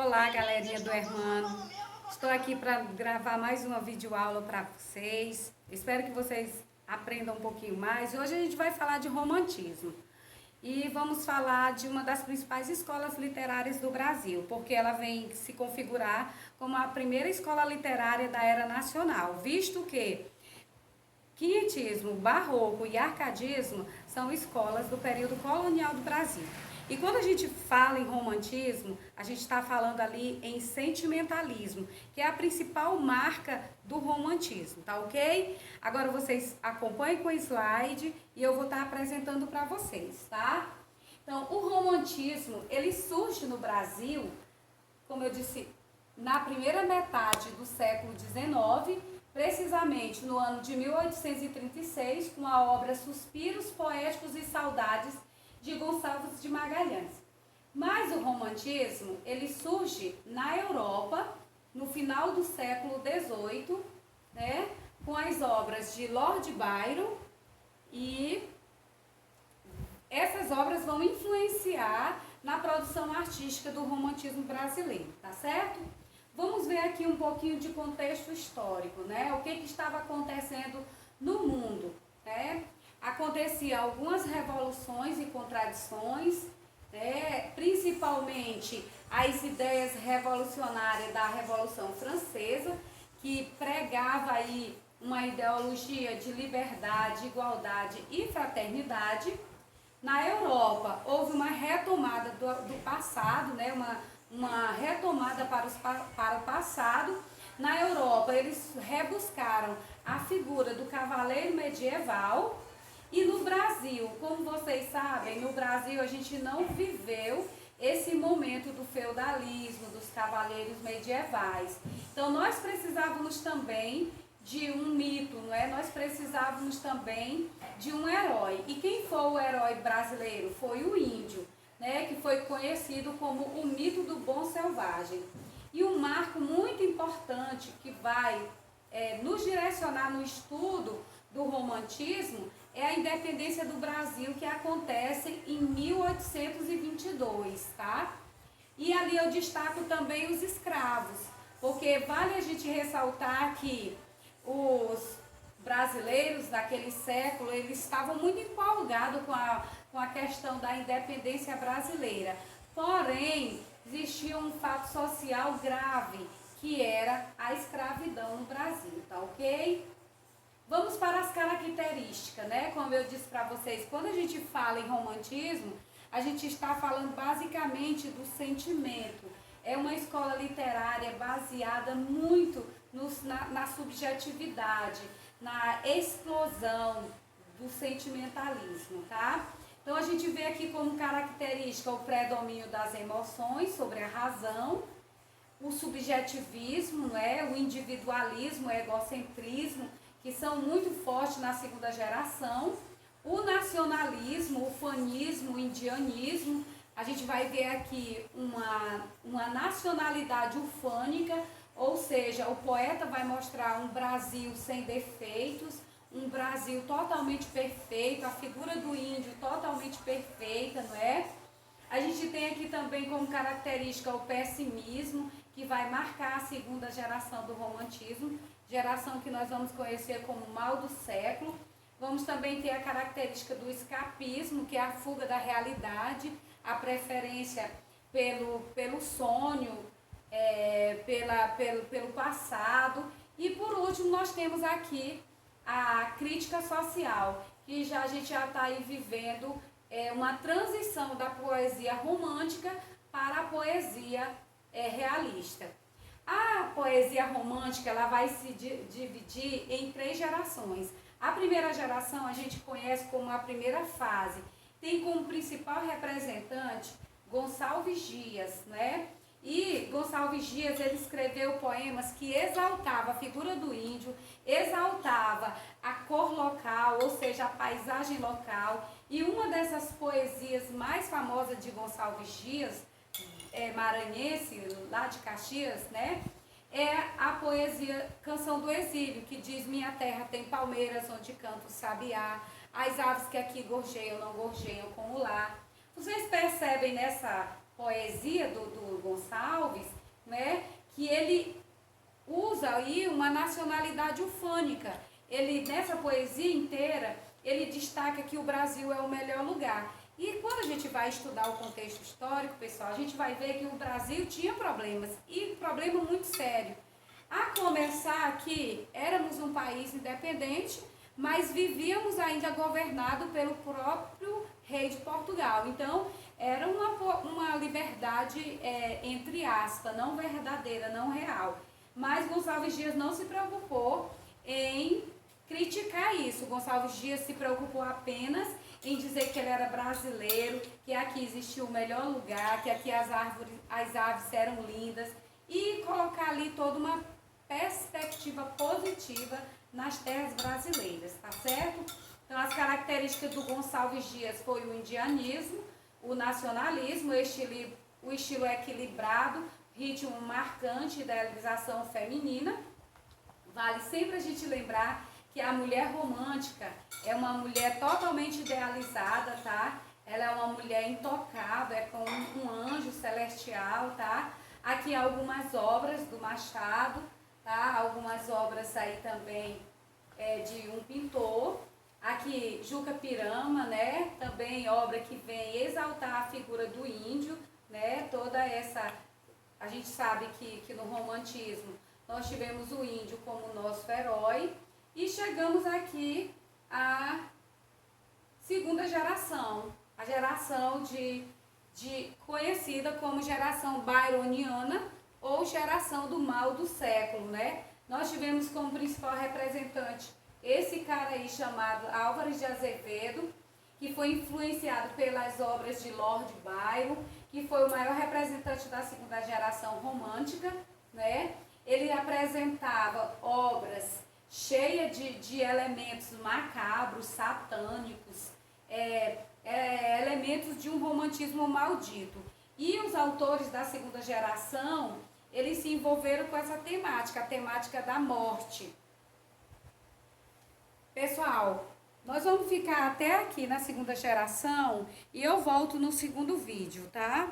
Olá, galerinha do Hermano. Estou aqui para gravar mais uma videoaula para vocês. Espero que vocês aprendam um pouquinho mais. Hoje a gente vai falar de romantismo. E vamos falar de uma das principais escolas literárias do Brasil, porque ela vem se configurar como a primeira escola literária da era nacional, visto que quinhentismo, barroco e arcadismo são escolas do período colonial do Brasil. E quando a gente fala em romantismo, a gente está falando ali em sentimentalismo, que é a principal marca do romantismo, tá ok? Agora vocês acompanhem com o slide e eu vou estar apresentando para vocês, tá? Então, o romantismo, ele surge no Brasil, como eu disse, na primeira metade do século XIX, precisamente no ano de 1836, com a obra Suspiros Poéticos e Saudades, de Gonçalves de Magalhães. Mas o romantismo, ele surge na Europa, no final do século XVIII, né, com as obras de Lord Byron, e essas obras vão influenciar na produção artística do romantismo brasileiro, tá certo? Vamos ver aqui um pouquinho de contexto histórico, né? O que estava acontecendo no mundo, né? Aconteciam algumas revoluções e contradições, né? Principalmente as ideias revolucionárias da Revolução Francesa, que pregava aí uma ideologia de liberdade, igualdade e fraternidade. Na Europa houve uma retomada do passado, né? uma retomada para o passado. Na Europa eles rebuscaram a figura do cavaleiro medieval. E no Brasil, como vocês sabem, no Brasil a gente não viveu esse momento do feudalismo, dos cavaleiros medievais. Então nós precisávamos também de um mito, não é? Nós precisávamos também de um herói. E quem foi o herói brasileiro? Foi o índio, né? Que foi conhecido como o mito do bom selvagem. E um marco muito importante que vai nos direcionar no estudo do romantismo é a independência do Brasil, que acontece em 1822, tá? E ali eu destaco também os escravos, porque vale a gente ressaltar que os brasileiros daquele século, eles estavam muito empolgados com a questão da independência brasileira. Porém, existia um fato social grave, que era a escravidão no Brasil, tá ok? Vamos para as características, né? Como eu disse para vocês, quando a gente fala em romantismo, a gente está falando basicamente do sentimento. É uma escola literária baseada muito na subjetividade, na explosão do sentimentalismo, tá? Então a gente vê aqui como característica o predomínio das emoções sobre a razão, o subjetivismo, né? O individualismo, o egocentrismo, que são muito fortes na segunda geração, o nacionalismo, o fanismo, o indianismo. A gente vai ver aqui uma nacionalidade ufânica, ou seja, o poeta vai mostrar um Brasil sem defeitos, um Brasil totalmente perfeito, a figura do índio totalmente perfeita, não é? A gente tem aqui também como característica o pessimismo, que vai marcar a segunda geração do romantismo, geração que nós vamos conhecer como mal do século. Vamos também ter a característica do escapismo, que é a fuga da realidade, a preferência pelo sonho, pelo passado. E por último nós temos aqui a crítica social, que a gente já está aí vivendo uma transição da poesia romântica para a poesia realista. A poesia romântica ela vai se dividir em 3 gerações. A primeira geração a gente conhece como a primeira fase. Tem como principal representante Gonçalves Dias, né? E Gonçalves Dias ele escreveu poemas que exaltava a figura do índio, exaltava a cor local, ou seja, a paisagem local. E uma dessas poesias mais famosas de Gonçalves Dias, maranhense, lá de Caxias, né? É a poesia Canção do Exílio, que diz: minha terra tem palmeiras onde canta o sabiá, as aves que aqui gorjeiam não gorjeiam como lá. Vocês percebem poesia do Gonçalves, né, que ele usa aí uma nacionalidade ufânica. Ele, nessa poesia inteira, ele destaca que o Brasil é o melhor lugar. E quando a gente vai estudar o contexto histórico, pessoal, a gente vai ver que o Brasil tinha problemas, e problema muito sério. A começar que éramos um país independente, mas vivíamos ainda governado pelo próprio rei de Portugal. Então, era uma liberdade, entre aspas, não verdadeira, não real. Mas Gonçalves Dias não se preocupou em criticar isso. Gonçalves Dias se preocupou apenas em dizer que ele era brasileiro, que aqui existia o melhor lugar, que aqui as aves eram lindas, e colocar ali toda uma perspectiva positiva nas terras brasileiras, tá certo? Então, as características do Gonçalves Dias foi o indianismo, o nacionalismo, o estilo equilibrado, ritmo marcante, idealização feminina. Vale sempre a gente lembrar que a mulher romântica é uma mulher totalmente idealizada, tá? Ela é uma mulher intocável, é como um anjo celestial, tá? Aqui algumas obras do Machado, tá? Algumas obras aí também de um pintor. Aqui Juca Pirama, né? Também obra que vem exaltar a figura do índio, né? Toda essa... A gente sabe que no romantismo nós tivemos o índio como nosso herói, e chegamos aqui à segunda geração, a geração conhecida como geração byroniana ou geração do mal do século, né? Nós tivemos como principal representante esse cara aí chamado Álvares de Azevedo, que foi influenciado pelas obras de Lord Byron, que foi o maior representante da segunda geração romântica, né? Ele apresentava obras cheias de elementos macabros, satânicos, elementos de um romantismo maldito. E os autores da segunda geração, eles se envolveram com essa temática, a temática da morte. Pessoal, nós vamos ficar até aqui na segunda geração e eu volto no segundo vídeo, tá?